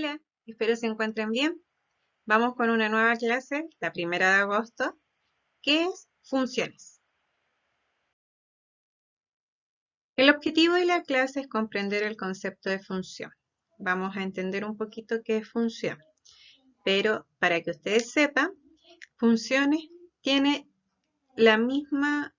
Hola, espero se encuentren bien. Vamos con una nueva clase, la 1 de agosto, que es funciones. El objetivo de la clase es comprender el concepto de función. Vamos a entender un poquito qué es función. Pero para que ustedes sepan, funciones tiene la misma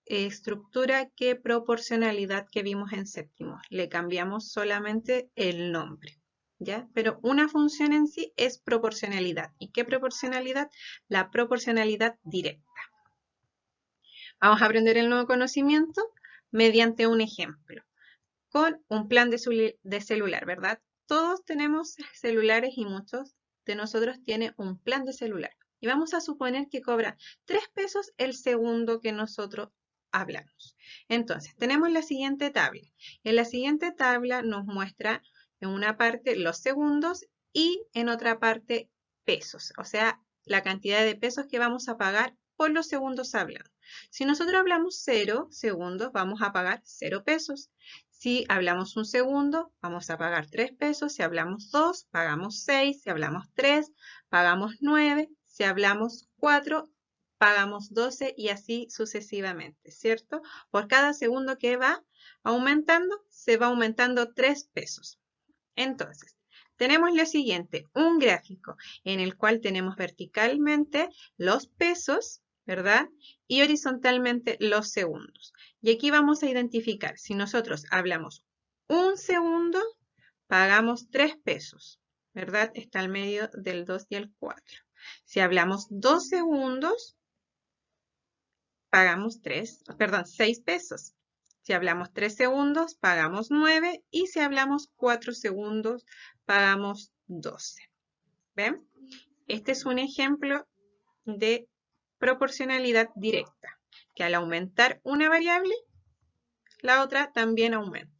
estructura que proporcionalidad que vimos en séptimo. Le cambiamos solamente el nombre. ¿Ya? Pero una función en sí es proporcionalidad. ¿Y qué proporcionalidad? La proporcionalidad directa. Vamos a aprender el nuevo conocimiento mediante un ejemplo, con un plan de celular, ¿verdad? Todos tenemos celulares y muchos de nosotros tienen un plan de celular. Y vamos a suponer que cobra 3 pesos el segundo que nosotros hablamos. Entonces, tenemos la siguiente tabla. En la siguiente tabla nos muestra en una parte los segundos y en otra parte pesos, o sea, la cantidad de pesos que vamos a pagar por los segundos hablados. Si nosotros hablamos 0 segundos, vamos a pagar 0 pesos. Si hablamos un segundo, vamos a pagar 3 pesos. Si hablamos 2, pagamos 6. Si hablamos 3, pagamos 9. Si hablamos 4, pagamos 12 y así sucesivamente, ¿cierto? Por cada segundo que va aumentando, se va aumentando 3 pesos. Entonces, tenemos lo siguiente, un gráfico en el cual tenemos verticalmente los pesos, ¿verdad? Y horizontalmente los segundos. Y aquí vamos a identificar, si nosotros hablamos un segundo, pagamos 3 pesos, ¿verdad? Está al medio del 2 y el 4. Si hablamos 2 segundos, pagamos 6 pesos. Si hablamos 3 segundos, pagamos 9. Y si hablamos 4 segundos, pagamos 12. ¿Ven? Este es un ejemplo de proporcionalidad directa, que al aumentar una variable, la otra también aumenta.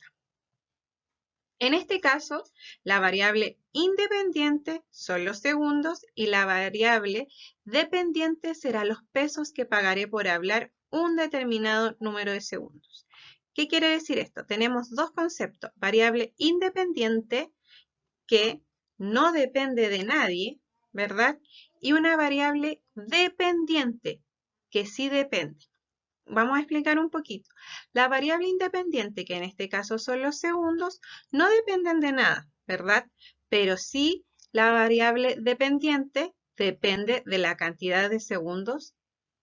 En este caso, la variable independiente son los segundos y la variable dependiente será los pesos que pagaré por hablar un determinado número de segundos. ¿Qué quiere decir esto? Tenemos dos conceptos, variable independiente que no depende de nadie, ¿verdad? Y una variable dependiente que sí depende. Vamos a explicar un poquito. La variable independiente, que en este caso son los segundos, no dependen de nada, ¿verdad? Pero sí la variable dependiente depende de la cantidad de segundos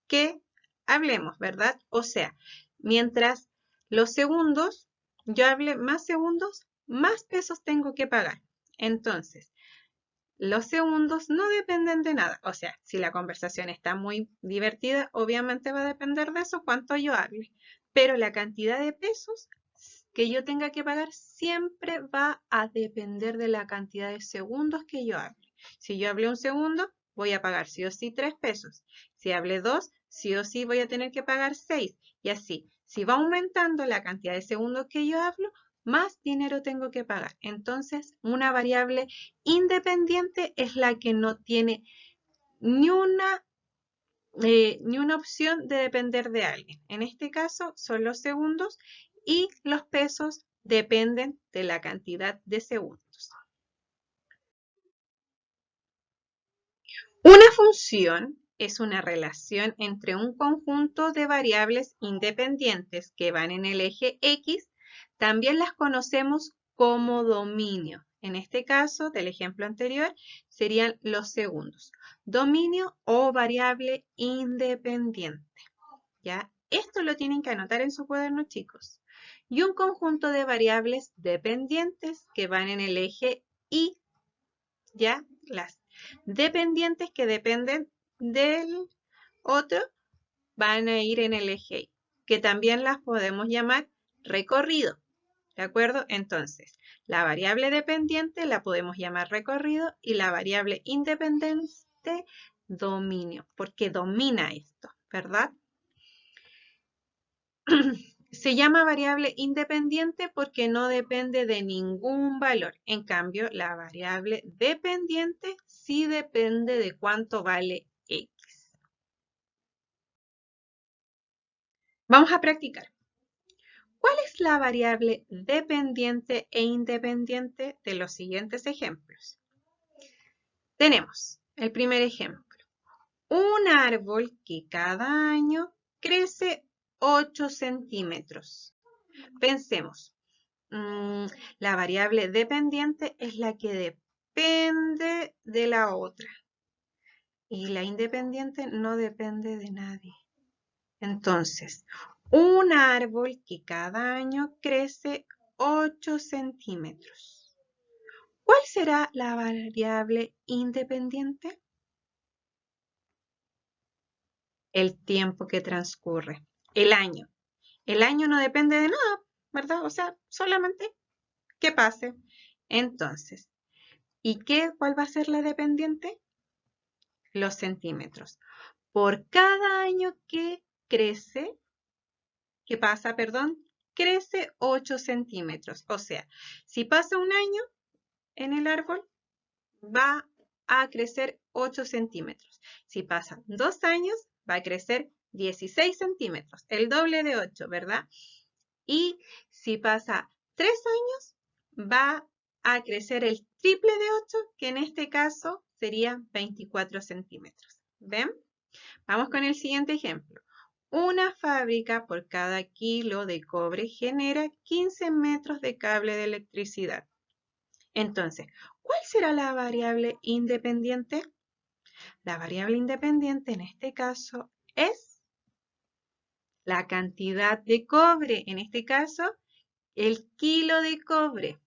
que hablemos, ¿verdad? O sea, mientras los segundos, yo hable más segundos, más pesos tengo que pagar. Entonces, los segundos no dependen de nada. O sea, si la conversación está muy divertida, obviamente va a depender de eso, cuánto yo hable. Pero la cantidad de pesos que yo tenga que pagar siempre va a depender de la cantidad de segundos que yo hable. Si yo hablé un segundo, voy a pagar sí o sí 3 pesos. Si hablé 2, sí o sí voy a tener que pagar 6. Y así, si va aumentando la cantidad de segundos que yo hablo, más dinero tengo que pagar. Entonces, una variable independiente es la que no tiene ni una opción de depender de alguien. En este caso son los segundos y los pesos dependen de la cantidad de segundos. Una función es una relación entre un conjunto de variables independientes que van en el eje X. También las conocemos como dominio. En este caso, del ejemplo anterior, serían los segundos. Dominio o variable independiente. ¿Ya? Esto lo tienen que anotar en su cuaderno, chicos. Y un conjunto de variables dependientes que van en el eje Y. ¿Ya? Las dependientes que dependen del otro van a ir en el eje Y, que también las podemos llamar recorrido. ¿De acuerdo? Entonces, la variable dependiente la podemos llamar recorrido y la variable independiente dominio, porque domina esto, ¿verdad? Se llama variable independiente porque no depende de ningún valor. En cambio, la variable dependiente sí depende de cuánto vale X. Vamos a practicar. ¿Cuál es la variable dependiente e independiente de los siguientes ejemplos? Tenemos el primer ejemplo. Un árbol que cada año crece 8 centímetros. Pensemos, la variable dependiente es la que depende de la otra. Y la independiente no depende de nadie. Entonces, un árbol que cada año crece 8 centímetros. ¿Cuál será la variable independiente? El tiempo que transcurre, el año. El año no depende de nada, ¿verdad? O sea, solamente que pase. Entonces, ¿y cuál va a ser la dependiente? Los centímetros. Por cada año que crece, crece 8 centímetros. O sea, si pasa un año en el árbol, va a crecer 8 centímetros. Si pasan 2 años, va a crecer 16 centímetros, el doble de 8, ¿verdad? Y si pasa 3 años, va a crecer el triple de 8, que en este caso sería 24 centímetros. ¿Ven? Vamos con el siguiente ejemplo. Una fábrica por cada kilo de cobre genera 15 metros de cable de electricidad. Entonces, ¿cuál será la variable independiente? La variable independiente en este caso es la cantidad de cobre. En este caso, el kilo de cobre,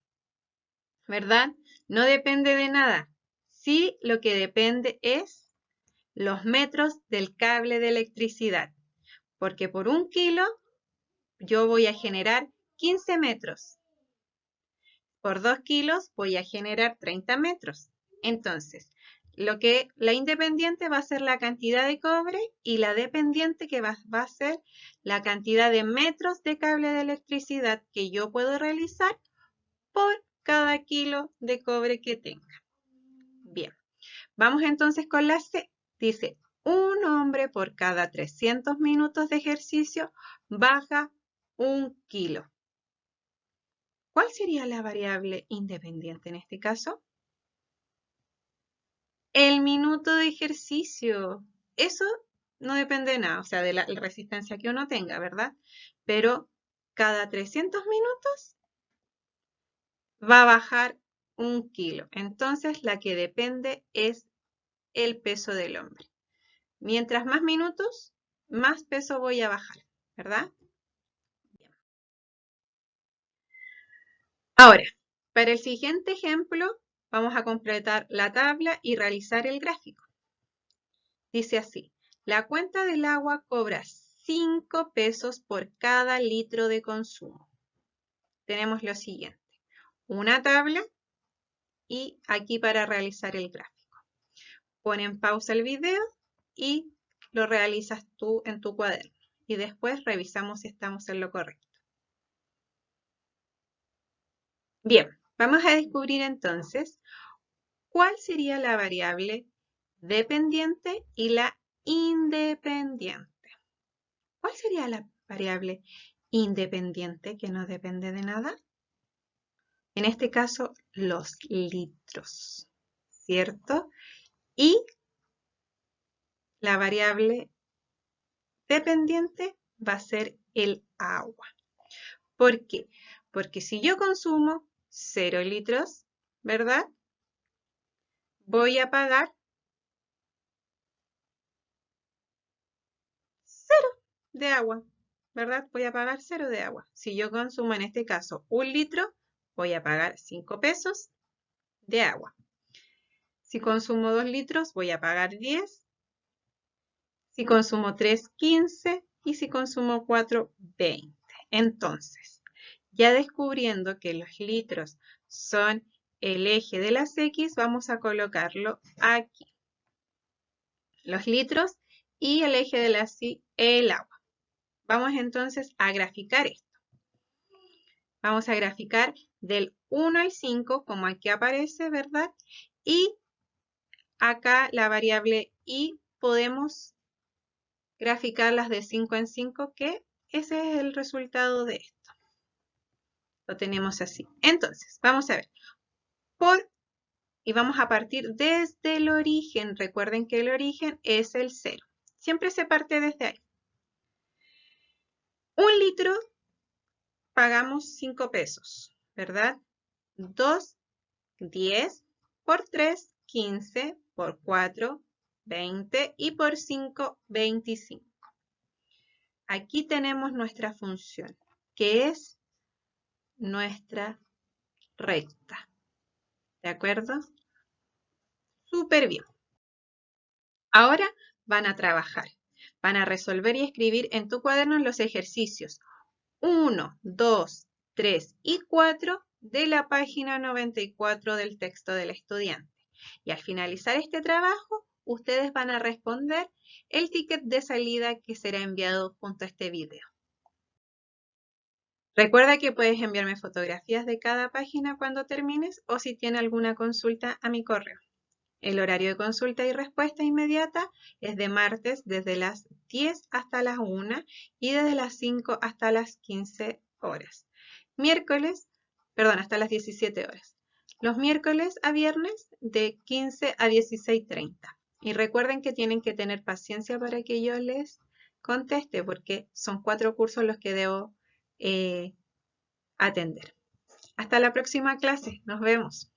¿verdad? No depende de nada. Sí, lo que depende es los metros del cable de electricidad. Porque por un kilo yo voy a generar 15 metros. Por 2 kilos voy a generar 30 metros. Entonces, la independiente va a ser la cantidad de cobre y la dependiente que va a ser la cantidad de metros de cable de electricidad que yo puedo realizar por cada kilo de cobre que tenga. Bien, vamos entonces con la C. Dice, un hombre por cada 300 minutos de ejercicio baja 1 kilo. ¿Cuál sería la variable independiente en este caso? El minuto de ejercicio. Eso no depende de nada, o sea, de la resistencia que uno tenga, ¿verdad? Pero cada 300 minutos va a bajar 1 kilo. Entonces, la que depende es el peso del hombre. Mientras más minutos, más peso voy a bajar, ¿verdad? Bien. Ahora, para el siguiente ejemplo, vamos a completar la tabla y realizar el gráfico. Dice así, la cuenta del agua cobra 5 pesos por cada litro de consumo. Tenemos lo siguiente, una tabla y aquí para realizar el gráfico. Pon en pausa el video y lo realizas tú en tu cuaderno. Y después revisamos si estamos en lo correcto. Bien, vamos a descubrir entonces cuál sería la variable dependiente y la independiente. ¿Cuál sería la variable independiente que no depende de nada? En este caso, los litros, ¿cierto? Y la variable dependiente va a ser el agua. ¿Por qué? Porque si yo consumo 0 litros, ¿verdad? Voy a pagar 0 de agua, ¿verdad? Voy a pagar 0 de agua. Si yo consumo en este caso 1 litro, voy a pagar 5 pesos de agua. Si consumo 2 litros, voy a pagar 10. Si consumo 3, 15. Y si consumo 4, 20. Entonces, ya descubriendo que los litros son el eje de las X, vamos a colocarlo aquí. Los litros y el eje de las Y, el agua. Vamos entonces a graficar esto. Vamos a graficar del 1 al 5, como aquí aparece, ¿verdad? Y acá la variable Y podemos graficarlas de 5 en 5, que ese es el resultado de esto. Lo tenemos así. Entonces, vamos a ver. Y vamos a partir desde el origen. Recuerden que el origen es el 0. Siempre se parte desde ahí. 1 litro pagamos 5 pesos, ¿verdad? 2, 10, por 3, 15, por 4, 20 y por 5, 25. Aquí tenemos nuestra función, que es nuestra recta. ¿De acuerdo? Súper bien. Ahora van a trabajar. Van a resolver y escribir en tu cuaderno los ejercicios 1, 2, 3 y 4 de la página 94 del texto del estudiante. Y al finalizar este trabajo, ustedes van a responder el ticket de salida que será enviado junto a este video. Recuerda que puedes enviarme fotografías de cada página cuando termines o si tienes alguna consulta a mi correo. El horario de consulta y respuesta inmediata es de martes desde las 10 hasta las 1 y desde las 5 hasta las 15 horas. Hasta las 17 horas. Los miércoles a viernes de 15 a 16:30. Y recuerden que tienen que tener paciencia para que yo les conteste porque son 4 cursos los que debo atender. Hasta la próxima clase. Nos vemos.